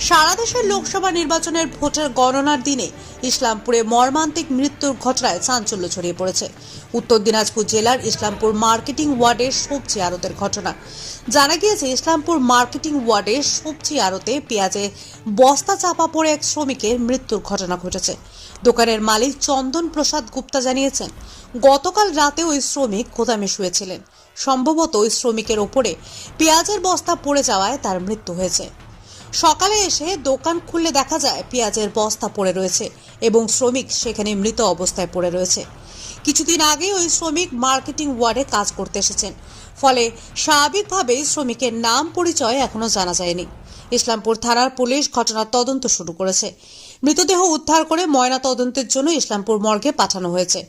সারা দেশের লোকসভা নির্বাচনের ভোটের গণনার দিনে ইসলামপুরে মর্মান্তিক মৃত্যুর ঘটনায় চাঞ্চল্য ছড়িয়ে পড়েছে। উত্তর দিনাজপুর জেলার ইসলামপুর মার্কেটিং ওয়ার্ডের সবজি আড়তের ঘটনা। জানা গিয়েছে, ইসলামপুর মার্কেটিং ওয়ার্ডের সবজি আড়তে পেঁয়াজে বস্তা চাপা পড়ে এক শ্রমিকের মৃত্যুর ঘটনা ঘটেছে। দোকানের মালিক চন্দন প্রসাদ গুপ্তা জানিয়েছেন, গতকাল রাতে ওই শ্রমিক গোদামে শুয়েছিলেন। সম্ভবত ওই শ্রমিকের ওপরে পেঁয়াজের বস্তা পড়ে যাওয়ায় তার মৃত্যু হয়েছে। সকালে এসে দোকান খুললে দেখা যায় পেঁয়াজের বস্তা পড়ে রয়েছে এবং শ্রমিক সেখানে মৃত অবস্থায় পড়ে রয়েছে। কিছুদিন আগে ওই শ্রমিক মার্কেটিং ওয়ার্ডে কাজ করতে এসেছেন, ফলে স্বাভাবিকভাবেই শ্রমিকের নাম পরিচয় এখনো জানা যায়নি। ইসলামপুর থানার পুলিশ ঘটনার তদন্ত শুরু করেছে। মৃতদেহ উদ্ধার করে ময়না তদন্তের জন্য ইসলামপুর মর্গে পাঠানো হয়েছে।